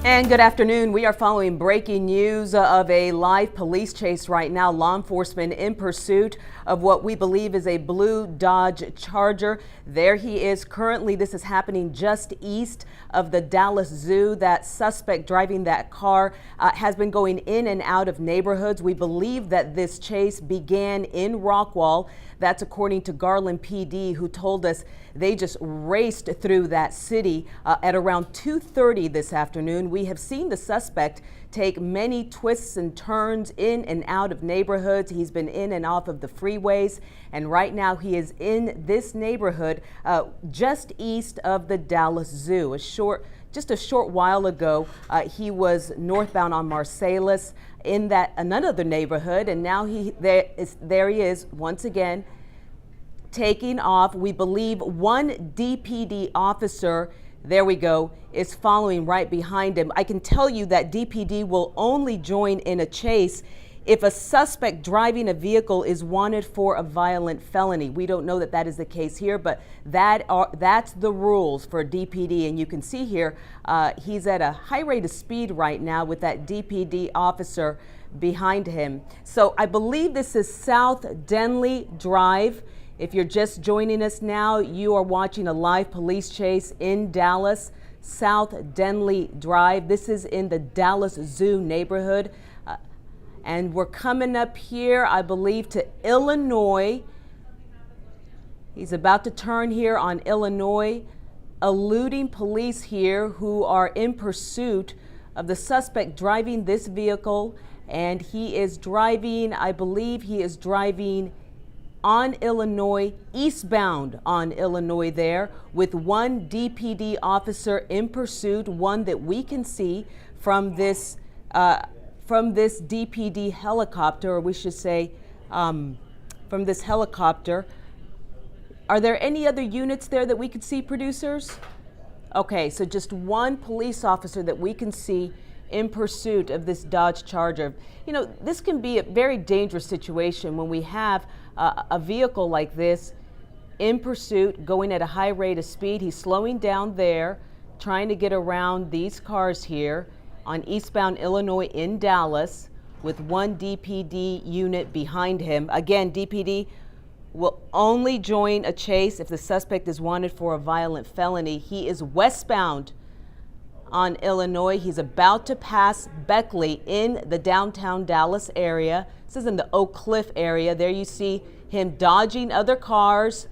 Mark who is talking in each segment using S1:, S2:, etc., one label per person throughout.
S1: And good afternoon. We are following breaking news of a live police chase right now. Law enforcement in pursuit of what we believe is a blue Dodge Charger. There he is currently. This is happening just east of the Dallas Zoo. That suspect driving that car has been going in and out of neighborhoods. We believe that this chase began in Rockwall. That's according to Garland PD, who told us they just raced through that city at around 2:30 this afternoon. We have seen the suspect take many twists and turns in and out of neighborhoods. He's been in and off of the freeways, and right now he is in this neighborhood just east of the Dallas Zoo. Just a short while ago, he was northbound on Marsalis in another neighborhood, and now there he is once again taking off. We believe one DPD officer, there we go, is following right behind him. I can tell you that DPD will only join in a chase if a suspect driving a vehicle is wanted for a violent felony. We don't know that that is the case here, but that's the rules for DPD. And you can see here, he's at a high rate of speed right now with that DPD officer behind him. So I believe this is South Denley Drive. If you're just joining us now, you are watching a live police chase in Dallas, South Denley Drive. This is in the Dallas Zoo neighborhood. And we're coming up here, I believe, to Illinois. He's about to turn here on Illinois, eluding police here who are in pursuit of the suspect driving this vehicle. And he is driving, I believe he is driving on Illinois, eastbound on Illinois there, with one DPD officer in pursuit, one that we can see from this DPD helicopter, or we should say from this helicopter. Are there any other units there that we could see, producers? Okay, so just one police officer that we can see in pursuit of this Dodge Charger. You know, this can be a very dangerous situation when we have a vehicle like this in pursuit, going at a high rate of speed. He's slowing down there, trying to get around these cars here on eastbound Illinois in Dallas with one DPD unit behind him. Again, DPD will only join a chase if the suspect is wanted for a violent felony. He is westbound on Illinois. He's about to pass Beckley in the downtown Dallas area. This is in the Oak Cliff area. There you see him dodging other cars,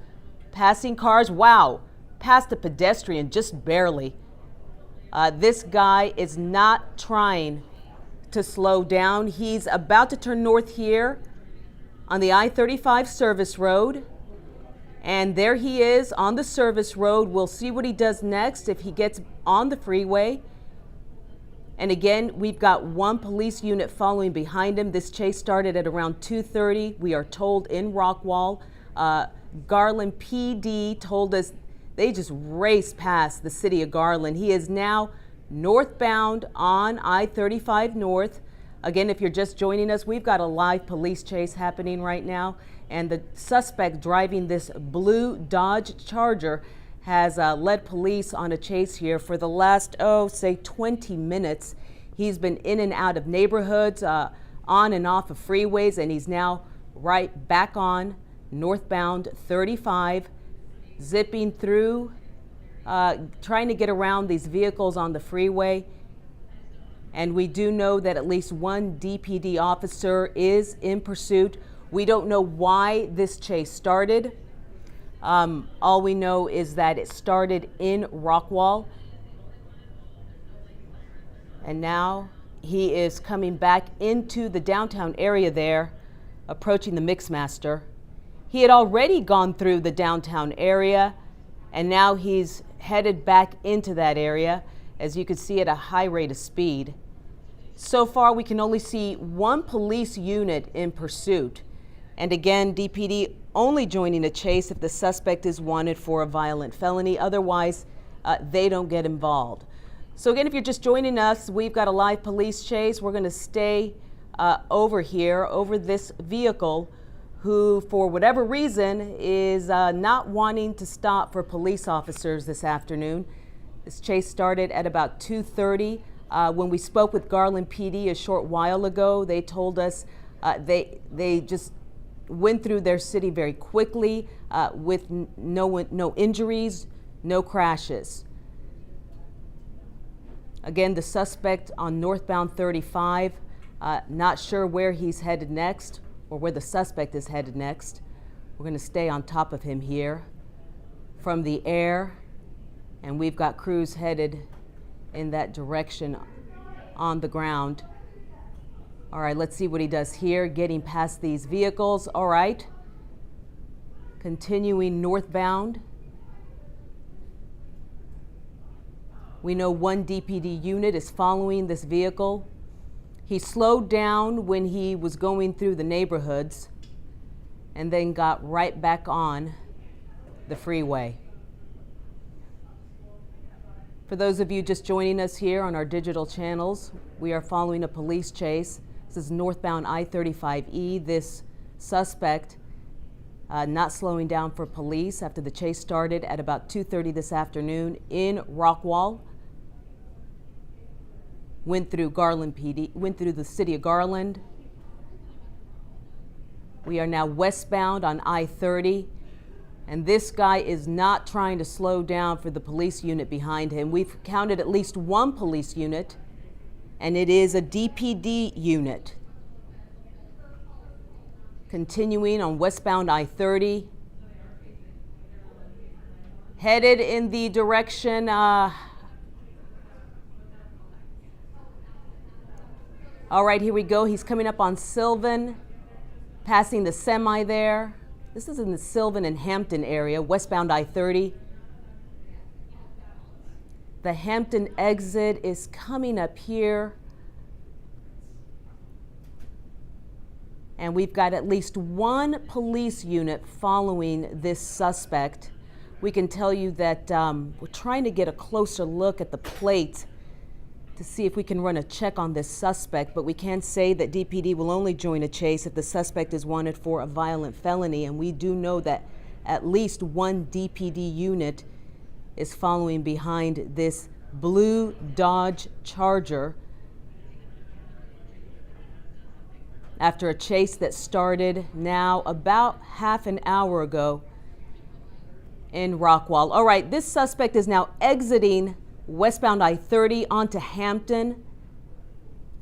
S1: passing cars. Wow, past a pedestrian just barely. This guy is not trying to slow down. He's about to turn north here on the I-35 service road. And there he is on the service road. We'll see what he does next if he gets on the freeway. And again, we've got one police unit following behind him. This chase started at around 2:30, we are told, in Rockwall. Garland PD told us they just raced past the city of Garland. He is now northbound on I-35 North. Again, if you're just joining us, we've got a live police chase happening right now. And the suspect driving this blue Dodge Charger has led police on a chase here for the last, say 20 minutes. He's been in and out of neighborhoods, on and off of freeways, and he's now right back on northbound 35, zipping through, trying to get around these vehicles on the freeway. And we do know that at least one DPD officer is in pursuit. We don't know why this chase started. All we know is that it started in Rockwall. And now he is coming back into the downtown area there, approaching the Mixmaster. He had already gone through the downtown area, and now he's headed back into that area, as you can see, at a high rate of speed. So far, we can only see one police unit in pursuit. And again, DPD only joining a chase if the suspect is wanted for a violent felony. Otherwise, they don't get involved. So again, if you're just joining us, we've got a live police chase. We're going to stay over here, over this vehicle, who, for whatever reason, is not wanting to stop for police officers this afternoon. This chase started at about 2:30. When we spoke with Garland PD a short while ago, they told us they just went through their city very quickly with no injuries, no crashes. Again, the suspect on northbound 35, not sure where he's headed next or where the suspect is headed next. We're going to stay on top of him here from the air, and we've got crews headed in that direction on the ground. All right, let's see what he does here, getting past these vehicles. All right, continuing northbound. We know one DPD unit is following this vehicle. He slowed down when he was going through the neighborhoods and then got right back on the freeway. For those of you just joining us here on our digital channels, we are following a police chase. This is northbound I-35E. This suspect not slowing down for police after the chase started at about 2:30 this afternoon in Rockwall. Went through Garland PD, went through the city of Garland. We are now westbound on I-30, and this guy is not trying to slow down for the police unit behind him. We've counted at least one police unit, and it is a DPD unit. Continuing on westbound I-30, headed in the direction, all right, here we go. He's coming up on Sylvan, passing the semi there. This is in the Sylvan and Hampton area, westbound I-30. The Hampton exit is coming up here. And we've got at least one police unit following this suspect. We can tell you that we're trying to get a closer look at the plate to see if we can run a check on this suspect, but we can say that DPD will only join a chase if the suspect is wanted for a violent felony, and we do know that at least one DPD unit is following behind this blue Dodge Charger after a chase that started now about half an hour ago in Rockwall. All right, this suspect is now exiting westbound I-30 onto Hampton.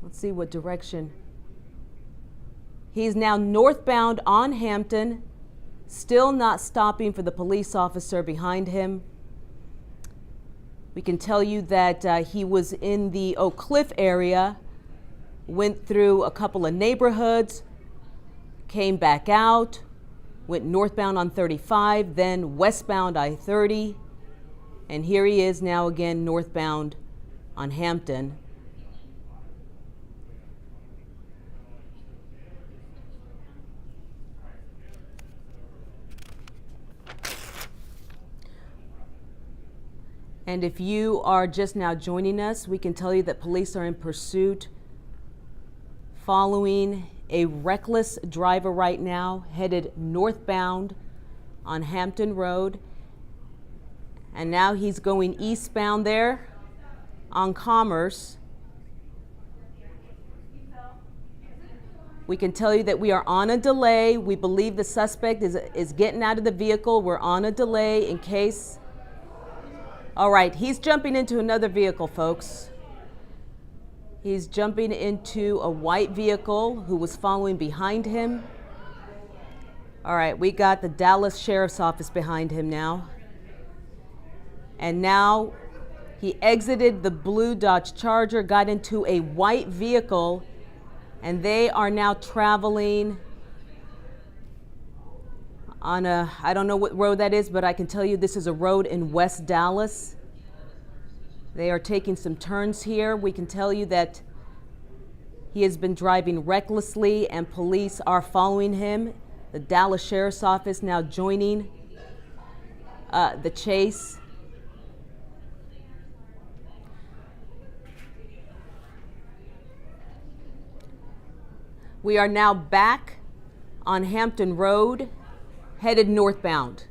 S1: Let's see what direction. He's now northbound on Hampton, still not stopping for the police officer behind him. We can tell you that he was in the Oak Cliff area, went through a couple of neighborhoods, came back out, went northbound on 35, then westbound I-30. And here he is now again northbound on Hampton. And if you are just now joining us, we can tell you that police are in pursuit following a reckless driver right now headed northbound on Hampton Road. And now he's going eastbound there on Commerce. We can tell you that we are on a delay. We believe the suspect is getting out of the vehicle. We're on a delay in case. All right, he's jumping into another vehicle, folks. He's jumping into a white vehicle who was following behind him. All right, we got the Dallas Sheriff's Office behind him now. And now he exited the blue Dodge Charger, got into a white vehicle, and they are now traveling on a, I don't know what road that is, but I can tell you this is a road in West Dallas. They are taking some turns here. We can tell you that he has been driving recklessly and police are following him. The Dallas Sheriff's Office now joining the chase. We are now back on Hampton Road, headed northbound.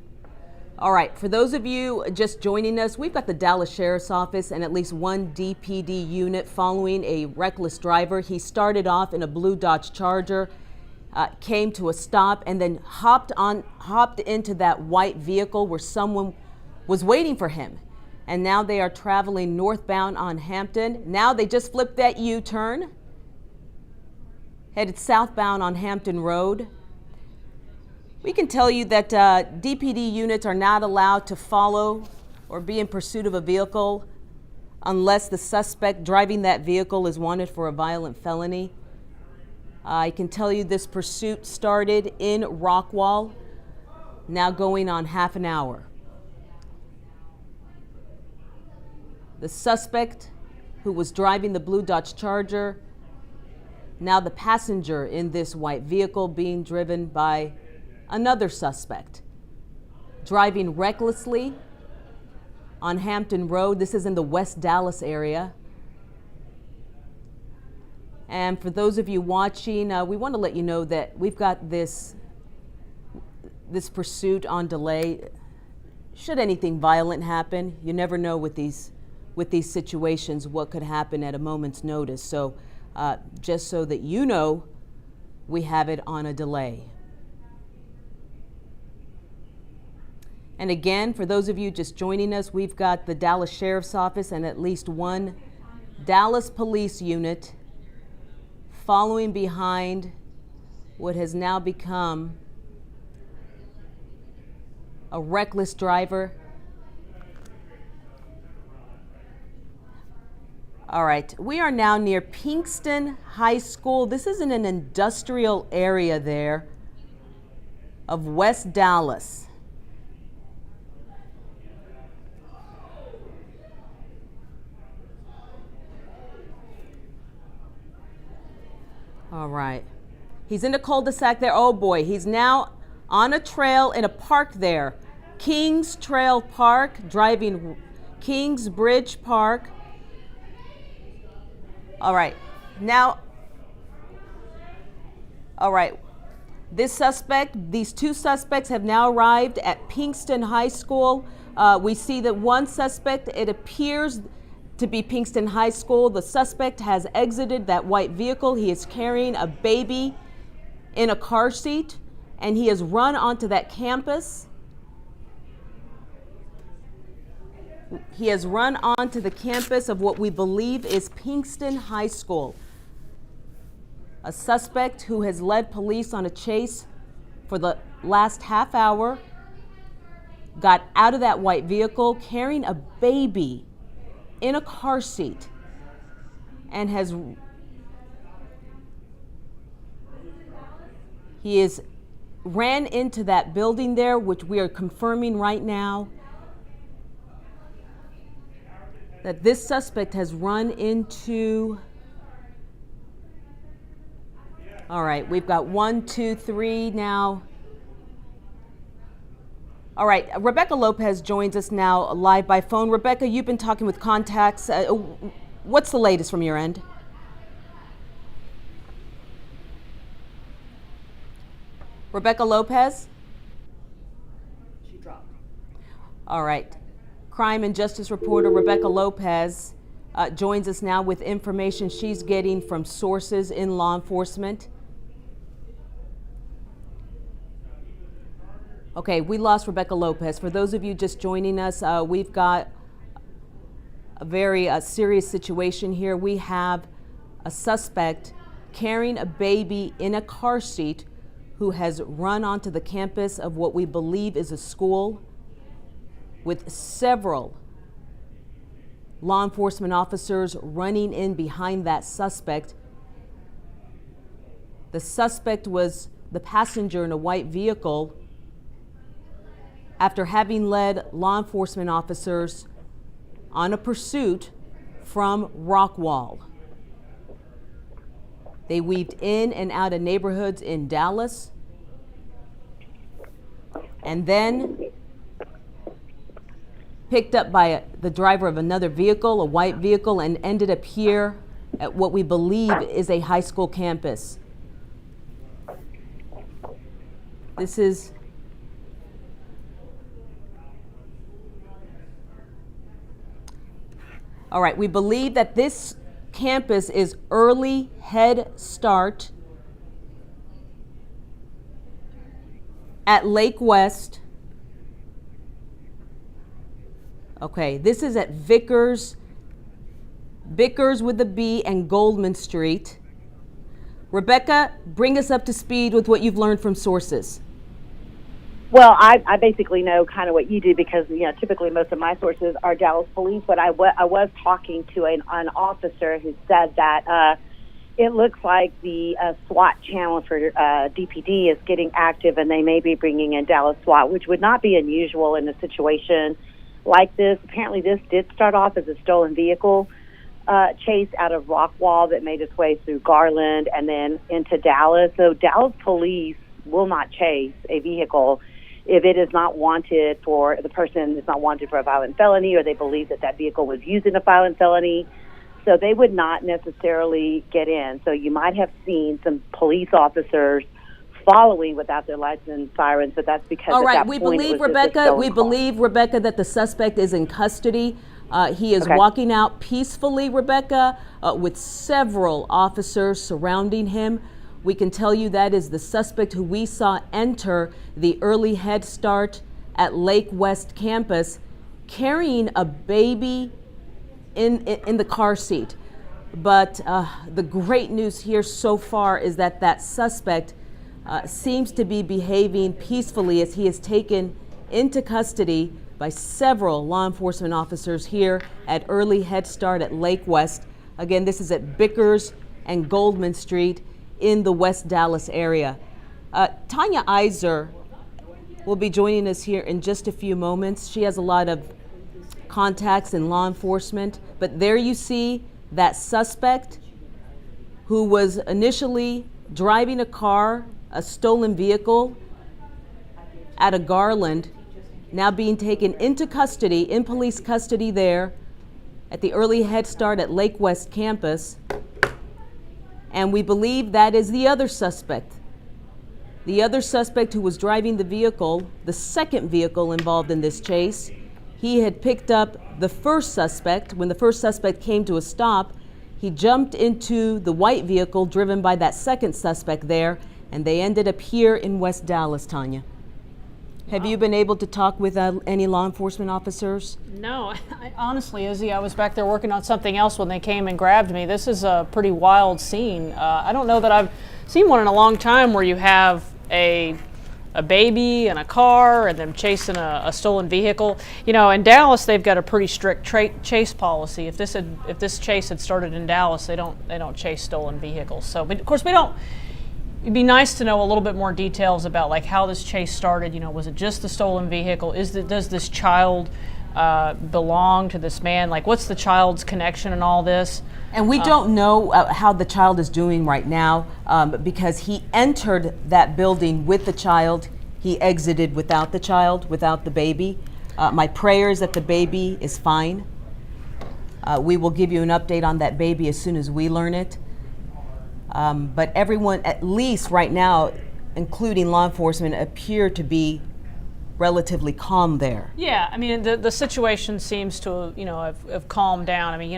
S1: All right, for those of you just joining us, we've got the Dallas Sheriff's Office and at least one DPD unit following a reckless driver. He started off in a blue Dodge Charger, came to a stop, and then hopped into that white vehicle where someone was waiting for him. And now they are traveling northbound on Hampton. Now they just flipped that U-turn, headed southbound on Hampton Road. We can tell you that DPD units are not allowed to follow or be in pursuit of a vehicle unless the suspect driving that vehicle is wanted for a violent felony. I can tell you this pursuit started in Rockwall, now going on half an hour. The suspect who was driving the blue Dodge Charger, now the passenger in this white vehicle being driven by another suspect, driving recklessly on Hampton Road. This is in the West Dallas area. And for those of you watching, we want to let you know that we've got this pursuit on delay. Should anything violent happen, you never know with these situations what could happen at a moment's notice. So just so that you know, we have it on a delay. And again, for those of you just joining us, we've got the Dallas Sheriff's Office and at least one Dallas police unit following behind what has now become a reckless driver. All right, we are now near Pinkston High School. This is in an industrial area there of West Dallas. All right. He's in the cul-de-sac there. Oh boy, he's now on a trail in a park there. Kings Trail Park, driving Kings Bridge Park. All right. Now, all right. These two suspects have now arrived at Pinkston High School. We see that one suspect, it appears to be Pinkston High School. The suspect has exited that white vehicle. He is carrying a baby in a car seat, and he has run onto that campus. He has run onto the campus of what we believe is Pinkston High School. A suspect who has led police on a chase for the last half hour got out of that white vehicle carrying a baby in a car seat and ran into that building there, which we are confirming right now that this suspect has run into. All right, we've got 1, 2, 3 now. All right, Rebecca Lopez joins us now live by phone. Rebecca, you've been talking with contacts. What's the latest from your end? Rebecca Lopez?
S2: She dropped.
S1: All right. Crime and Justice reporter Rebecca Lopez joins us now with information she's getting from sources in law enforcement. Okay, we lost Rebecca Lopez. For those of you just joining us, we've got a very serious situation here. We have a suspect carrying a baby in a car seat who has run onto the campus of what we believe is a school, with several law enforcement officers running in behind that suspect. The suspect was the passenger in a white vehicle after having led law enforcement officers on a pursuit from Rockwall. They weaved in and out of neighborhoods in Dallas, and then picked up by the driver of another vehicle, a white vehicle, and ended up here at what we believe is a high school campus. This is All right, we believe that this campus is Early Head Start at Lake West. Okay, this is at Vickers with a B and Goldman Street. Rebecca, bring us up to speed with what you've learned from sources.
S2: Well, I basically know kind of what you do because, typically most of my sources are Dallas police, but I was talking to an officer who said that it looks like the SWAT channel for DPD is getting active and they may be bringing in Dallas SWAT, which would not be unusual in a situation like this. Apparently this did start off as a stolen vehicle chase out of Rockwall that made its way through Garland and then into Dallas. So Dallas police will not chase a vehicle if it is not wanted for, the person is not wanted for a violent felony or they believe that that vehicle was used in a violent felony. So they would not necessarily get in. So you might have seen some police officers following without their lights and sirens, but that's because
S1: all right,
S2: at that
S1: we
S2: point
S1: believe,
S2: it was just a
S1: Rebecca,
S2: stolen car.
S1: Rebecca, that the suspect is in custody. He is
S2: Okay.
S1: walking out peacefully, Rebecca, with several officers surrounding him. We can tell you that is the suspect who we saw enter the Early Head Start at Lake West campus carrying a baby in the car seat. But the great news here so far is that that suspect seems to be behaving peacefully as he is taken into custody by several law enforcement officers here at Early Head Start at Lake West. Again, this is at Vickers and Goldman Street in the West Dallas area. Tanya Iser will be joining us here in just a few moments. She has a lot of contacts in law enforcement, but there you see that suspect who was initially driving a car, a stolen vehicle out of Garland, now being taken into custody, in police custody there at the Early Head Start at Lake West campus. And we believe that is the other suspect. The other suspect who was driving the vehicle, the second vehicle involved in this chase. He had picked up the first suspect. When the first suspect came to a stop, he jumped into the white vehicle driven by that second suspect there, and they ended up here in West Dallas, Tanya. Have you been able to talk with any law enforcement officers?
S3: No, honestly, Izzy, I was back there working on something else when they came and grabbed me. This is a pretty wild scene. I don't know that I've seen one in a long time where you have a baby and a car and them chasing a stolen vehicle. In Dallas, they've got a pretty strict chase policy. If this chase had started in Dallas, they don't chase stolen vehicles. So, but of course, we don't. It'd be nice to know a little bit more details about like how this chase started. Was it just the stolen vehicle? Does this child belong to this man? Like, what's the child's connection in all this?
S1: And we don't know how the child is doing right now because he entered that building with the child. He exited without the child, without the baby. My prayer is that the baby is fine. We will give you an update on that baby as soon as we learn it. But everyone, at least right now, including law enforcement, appear to be relatively calm there.
S3: Yeah, I mean the situation seems to have calmed down. I mean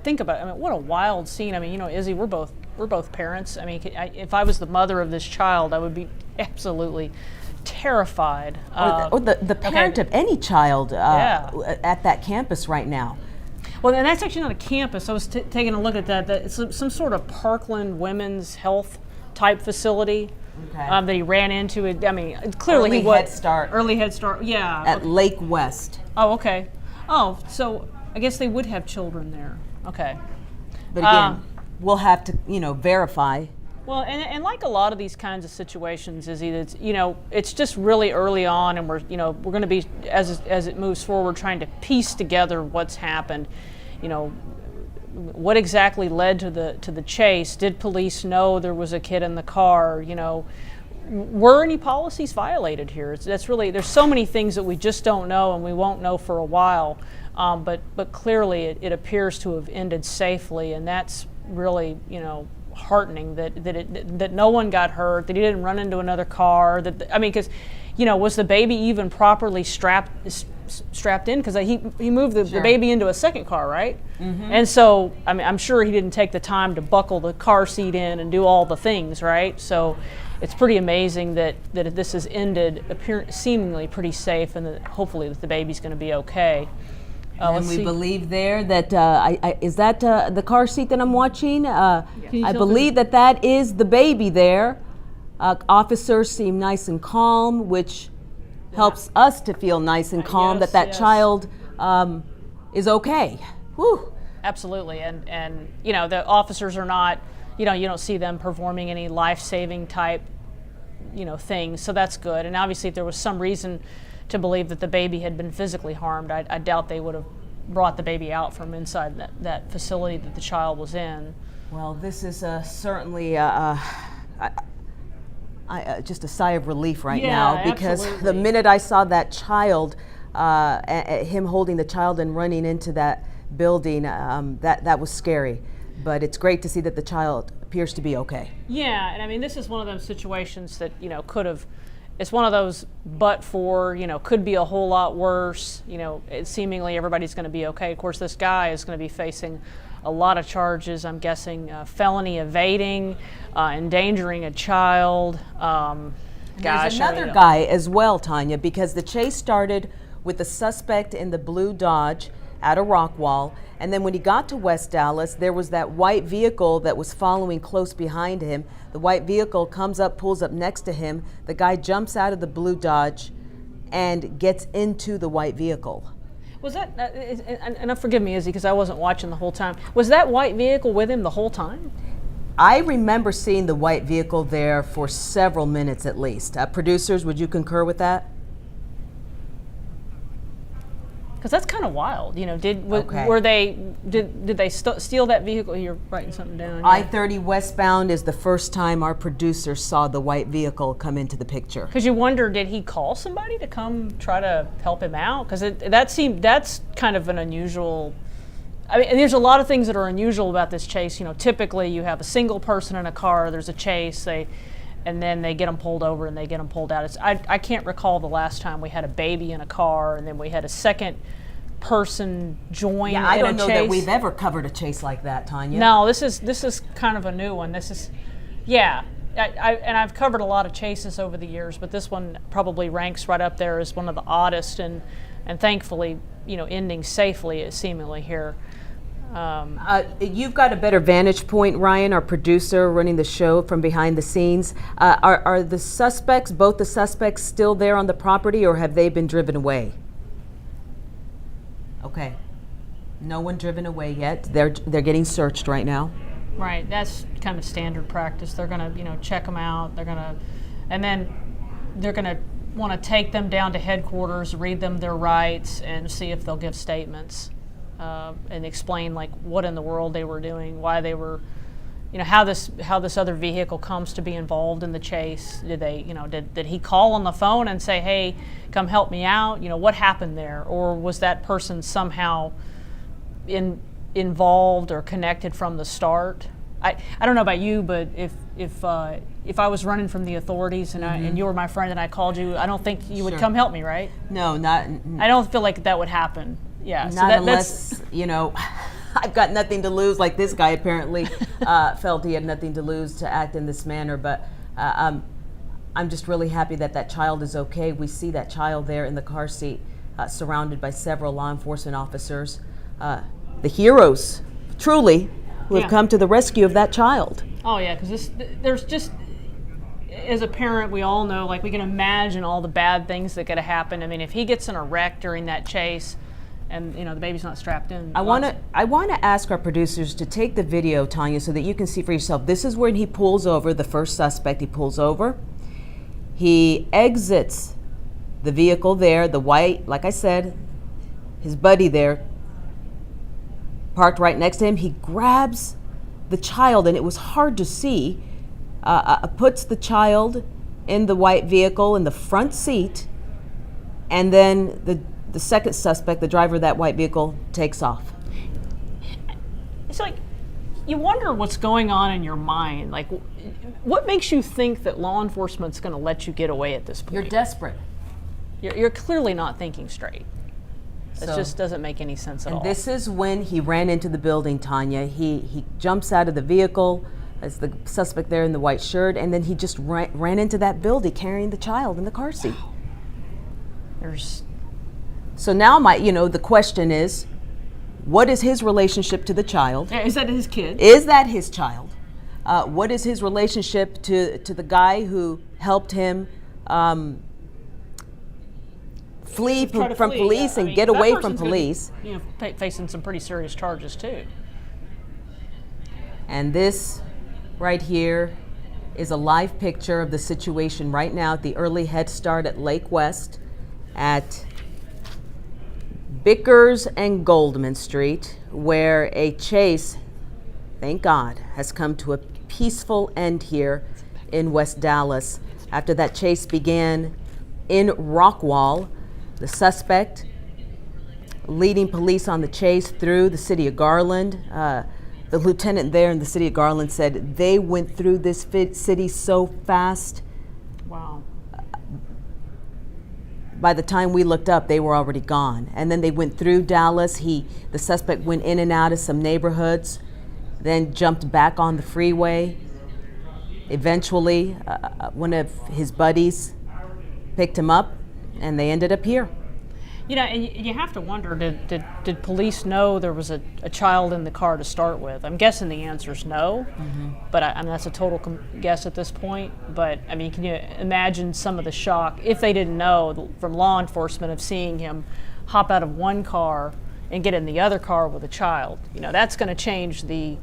S3: think about it. I mean, what a wild scene. I mean Izzy, we're both parents. I mean if I was the mother of this child, I would be absolutely terrified.
S1: Or the parent of any child
S3: Yeah.
S1: at that campus right now.
S3: Well, and that's actually not a campus. I was taking a look at that. It's some sort of Parkland Women's Health type facility that he ran into. I mean, clearly
S1: Early
S3: he was
S1: Head Start.
S3: Early Head Start. Yeah.
S1: At Lake West.
S3: Oh, okay. Oh, so I guess they would have children there. Okay.
S1: But again, we'll have to, verify.
S3: Well, and like a lot of these kinds of situations, Izzy, it's just really early on, and we're going to be as it moves forward trying to piece together what's happened. What exactly led to the chase? Did police know there was a kid in the car? Were any policies violated here? There's so many things that we just don't know, and we won't know for a while. But clearly, it appears to have ended safely, and that's really heartening that no one got hurt, that he didn't run into another car. Because was the baby even properly strapped strapped in because he moved the baby into a second car, right? And so I mean, I'm sure he didn't take the time to buckle the car seat in and do all the things, right? So it's pretty amazing that this has ended seemingly pretty safe, and that hopefully that the baby's going to be okay.
S1: And we believe there that is that the car seat that I'm watching. I believe that is the baby there. Officers seem nice and calm, which helps us to feel nice and calm that child is okay. Whew.
S3: Absolutely, and you know, the officers are not, you know, you don't see them performing any life-saving type, you know, things, so that's good. And obviously if there was some reason to believe that the baby had been physically harmed, I doubt they would have brought the baby out from inside that facility that the child was in.
S1: Well, this is certainly just a sigh of relief right now, because the minute I saw that child, him holding the child and running into that building, that was scary. But it's great to see that the child appears to be okay. Yeah,
S3: and I mean, this is one of those situations that, you know, could have, it's one of those but for, you know, could be a whole lot worse. You know, seemingly everybody's going to be okay. Of course, this guy is going to be facing a lot of charges. I'm guessing felony evading, endangering a child.
S1: There's another guy as well, Tanya, because the chase started with the suspect in the blue Dodge out of Rockwall, and then when he got to West Dallas, there was that white vehicle that was following close behind him. The white vehicle comes up, pulls up next to him. The guy jumps out of the blue Dodge and gets into the white vehicle.
S3: Was that, and forgive me, Izzy, because I wasn't watching the whole time, was that white vehicle with him the whole time?
S1: I remember seeing the white vehicle there for several minutes at least. Producers, would you concur with that?
S3: Because that's kind of wild, you know. Did they steal that vehicle? You're writing something down.
S1: I-30 westbound is the first time our producer saw the white vehicle come into the picture.
S3: Because you wonder, did he call somebody to come try to help him out? Because that's kind of an unusual. I mean, there's a lot of things that are unusual about this chase. You know, typically you have a single person in a car. There's a chase. And then they get them pulled over and they get them pulled out. I can't recall the last time we had a baby in a car and then we had a second person join in a chase.
S1: I don't know that we've ever covered a chase like that, Tanya.
S3: No, this is kind of a new one. This is, yeah. And I've covered a lot of chases over the years, but this one probably ranks right up there as one of the oddest, and thankfully, you know, ending safely seemingly here.
S1: You've got a better vantage point, Ryan, our producer running the show from behind the scenes. Are the suspects, both the suspects, still there on the property, or have they been driven away? Okay, no one driven away yet. They're getting searched right now.
S3: Right, that's kind of standard practice. They're gonna, you know, check them out. And then they're gonna want to take them down to headquarters, read them their rights, and see if they'll give statements. And explain like what in the world they were doing, why they were, you know, how this other vehicle comes to be involved in the chase. Did they, you know, did he call on the phone and say, hey, come help me out? You know, what happened there? Or was that person somehow involved or connected from the start? I don't know about you, but if I was running from the authorities and you were my friend and I called you, I don't think you would come help me, right?
S1: No, not.
S3: I don't feel like that would happen. Yeah,
S1: not unless, you know, I've got nothing to lose, like this guy apparently felt he had nothing to lose to act in this manner. But I'm just really happy that child is okay. We see that child there in the car seat, surrounded by several law enforcement officers, the heroes, truly, who have come to the rescue of that child.
S3: Oh yeah, because there's just, as a parent, we all know, like we can imagine all the bad things that could have happened. I mean, if he gets in a wreck during that chase, and you know the baby's not strapped in.
S1: I want to ask our producers to take the video, Tanya, so that you can see for yourself. This is when he pulls over, the first suspect. He pulls over. He exits the vehicle there, the white, like I said, his buddy there, parked right next to him. He grabs the child, and it was hard to see, puts the child in the white vehicle in the front seat, and then the second suspect, the driver of that white vehicle, takes off.
S3: It's like, you wonder what's going on in your mind. Like, what makes you think that law enforcement's going to let you get away at this point?
S1: You're desperate.
S3: You're clearly not thinking straight. It
S1: So-
S3: just doesn't make any sense at all.
S1: This is when he ran into the building, Tanya. He jumps out of the vehicle as the suspect there in the white shirt, and then he just ran into that building carrying the child in the car seat.
S3: There's
S1: So now the question is, what is his relationship to the child?
S3: Is that his kid?
S1: Is that his child? What is his relationship to the guy who helped him flee
S3: Try to
S1: from
S3: flee,
S1: police
S3: yeah. I
S1: and
S3: mean,
S1: get
S3: that
S1: away from
S3: person's gonna be,
S1: police?
S3: Facing some pretty serious charges too.
S1: And this right here is a live picture of the situation right now at the early Head Start at Lake West at Bickers and Goldman Street, where a chase, thank God, has come to a peaceful end here in West Dallas. After that chase began in Rockwall, the suspect leading police on the chase through the city of Garland. The lieutenant there in the city of Garland said they went through this city so fast.
S3: Wow.
S1: By the time we looked up, they were already gone. And then they went through Dallas. The suspect went in and out of some neighborhoods, then jumped back on the freeway. Eventually, one of his buddies picked him up, and they ended up here.
S3: And you have to wonder, did police know there was a child in the car to start with? I'm guessing the answer is no, but I mean, that's a total guess at this point. But I mean, can you imagine some of the shock if they didn't know from law enforcement of seeing him hop out of one car and get in the other car with a child? That's going to change the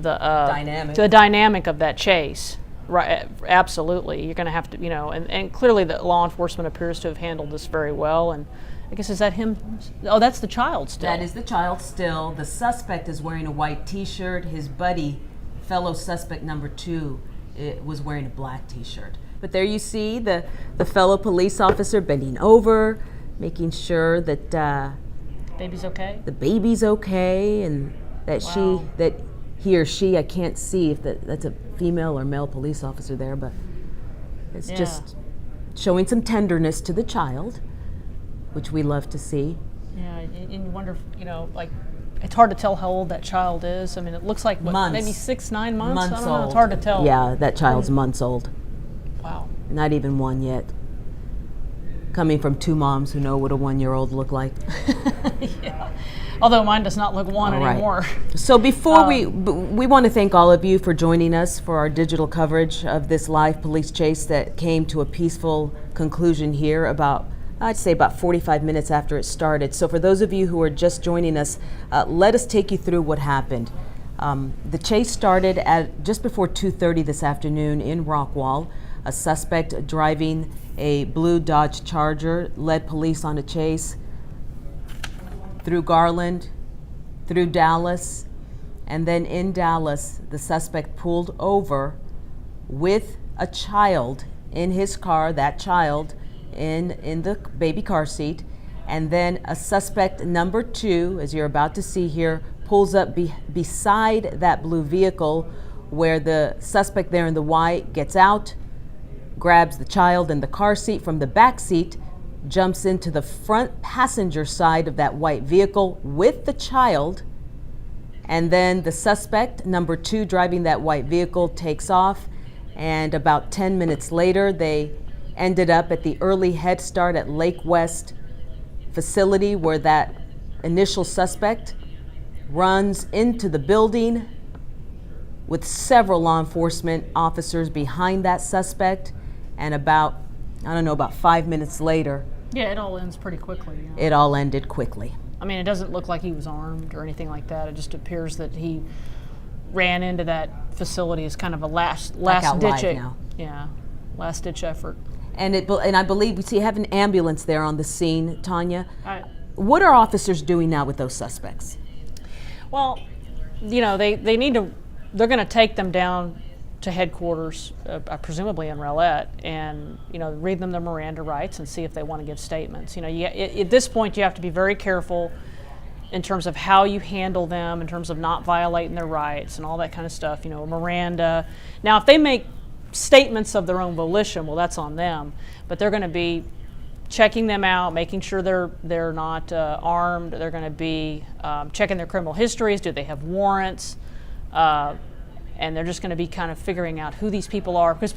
S3: dynamic of that chase. Right, absolutely. You're going to have to, and clearly the law enforcement appears to have handled this very well. And I guess, is that him? Oh, that's the child still.
S1: That is the child still. The suspect is wearing a white T-shirt. His buddy, fellow suspect number 2, was wearing a black T-shirt. But there you see the fellow police officer bending over, making sure that
S3: Baby's okay?
S1: the baby's okay, and that
S3: Wow.
S1: he or she, I can't see if that's a female or male police officer there, but it's
S3: Yeah.
S1: just showing some tenderness to the child, which we love to see.
S3: Yeah, and you wonder, like, it's hard to tell how old that child is. I mean, it looks like,
S1: Months.
S3: maybe 6, 9 months?
S1: Months
S3: I don't know.
S1: old.
S3: It's hard to tell.
S1: Yeah, that child's months old.
S3: Wow.
S1: Not even 1 yet. Coming from 2 moms who know what a 1-year-old look like.
S3: Yeah. Although mine does not look 1
S1: All right.
S3: anymore.
S1: So before we want to thank all of you for joining us for our digital coverage of this live police chase that came to a peaceful conclusion here I'd say about 45 minutes after it started. So for those of you who are just joining us, let us take you through what happened. The chase started at just before 2:30 this afternoon in Rockwall. A suspect driving a blue Dodge Charger led police on a chase through Garland, through Dallas, and then in Dallas, the suspect pulled over with a child in his car, that child in the baby car seat, and then a suspect number 2, as you're about to see here, pulls up beside that blue vehicle where the suspect there in the white gets out, grabs the child in the car seat from the back seat, jumps into the front passenger side of that white vehicle with the child, and then the suspect, number 2, driving that white vehicle, takes off, and about 10 minutes later, they ended up at the early Head Start at Lake West facility where that initial suspect runs into the building with several law enforcement officers behind that suspect, and about 5 minutes later,
S3: Yeah, it all ends pretty quickly.
S1: it all ended quickly.
S3: I mean, it doesn't look like he was armed or anything like that. It just appears that he ran into that facility as kind of a last
S1: out
S3: ditch.
S1: live now.
S3: Yeah, last ditch effort.
S1: And I believe we have an ambulance there on the scene, Tanya.
S3: I,
S1: What are officers doing now with those suspects?
S3: Well, they need to. They're going to take them down to headquarters, presumably in Rowlett, and read them their Miranda rights and see if they want to give statements. At this point, you have to be very careful in terms of how you handle them, in terms of not violating their rights and all that kind of stuff. Miranda. Now, if they make statements of their own volition, well, that's on them. But they're going to be checking them out, making sure they're not armed. They're going to be checking their criminal histories. Do they have warrants? And they're just going to be kind of figuring out who these people are, because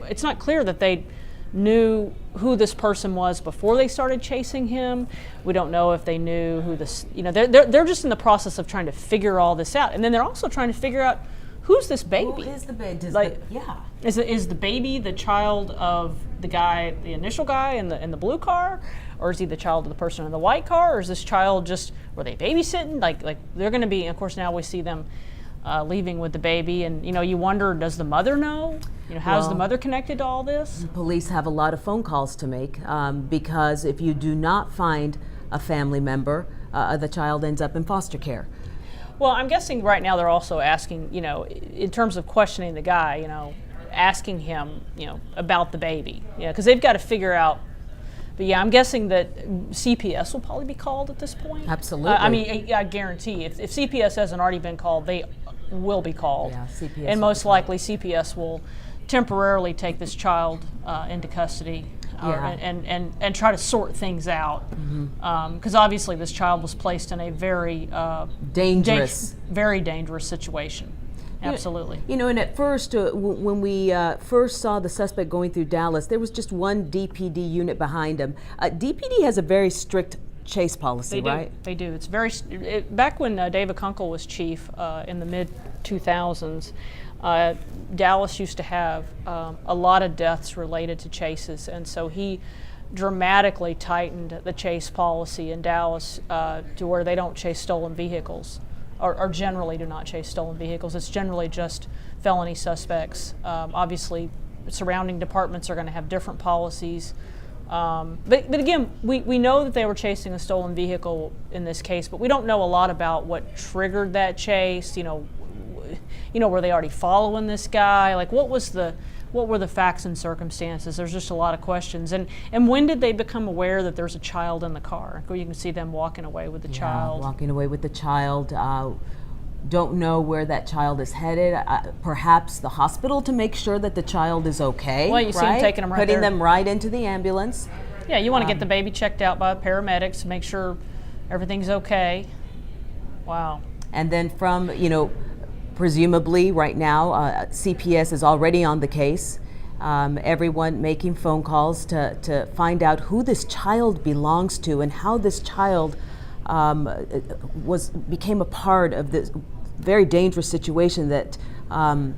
S3: it's not clear that they knew who this person was before they started chasing him. We don't know if they knew who this, they're just in the process of trying to figure all this out. And then they're also trying to figure out, who's this baby?
S1: Who is the baby? Yeah.
S3: Is the baby the child of the guy, the initial guy in the blue car? Or is he the child of the person in the white car? Or is this child just, were they babysitting? Like they're going to be, of course now we see them leaving with the baby, and you wonder, does the mother know? How's the mother connected to all this?
S1: Police have a lot of phone calls to make because if you do not find a family member, the child ends up in foster care.
S3: Well, I'm guessing right now they're also asking, in terms of questioning the guy, asking him, about the baby, because they've got to figure out. But yeah, I'm guessing that CPS will probably be called at this point.
S1: Absolutely.
S3: I guarantee if CPS hasn't already been called, they will be called.
S1: Yeah, CPS.
S3: And most likely CPS will temporarily take this child into custody and try to sort things out. Because obviously this child was placed in a very very dangerous situation. Absolutely.
S1: And at first, when we first saw the suspect going through Dallas, there was just one DPD unit behind him. DPD has a very strict chase policy, right?
S3: They do. It's very back when David Kunkel was chief in the mid 2000s. Dallas used to have a lot of deaths related to chases, and so he dramatically tightened the chase policy in Dallas to where they don't chase stolen vehicles. Or generally do not chase stolen vehicles. It's generally just felony suspects. Obviously, surrounding departments are going to have different policies. But again, we know that they were chasing a stolen vehicle in this case, but we don't know a lot about what triggered that chase. Were they already following this guy? Like, what were the facts and circumstances? There's just a lot of questions. And when did they become aware that there's a child in the car? You can see them walking away with the child.
S1: Walking away with the child. Don't know where that child is headed. Perhaps the hospital to make sure that the child is okay.
S3: Well, you see them taking them right
S1: Putting
S3: there.
S1: them right into the ambulance.
S3: Yeah, you want to get the baby checked out by paramedics to make sure everything's okay. Wow.
S1: And then from, presumably right now, CPS is already on the case. Everyone making phone calls to find out who this child belongs to and how this child became a part of this very dangerous situation that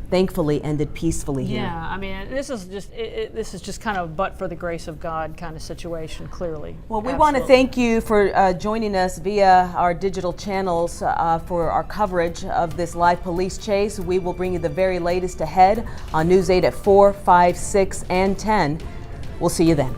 S1: thankfully ended peacefully here.
S3: Yeah, I mean, this is just kind of but for the grace of God kind of situation, clearly.
S1: Well, we want to thank you for joining us via our digital channels for our coverage of this live police chase. We will bring you the very latest ahead on News 8 at 4, 5, 6, and 10. We'll see you then.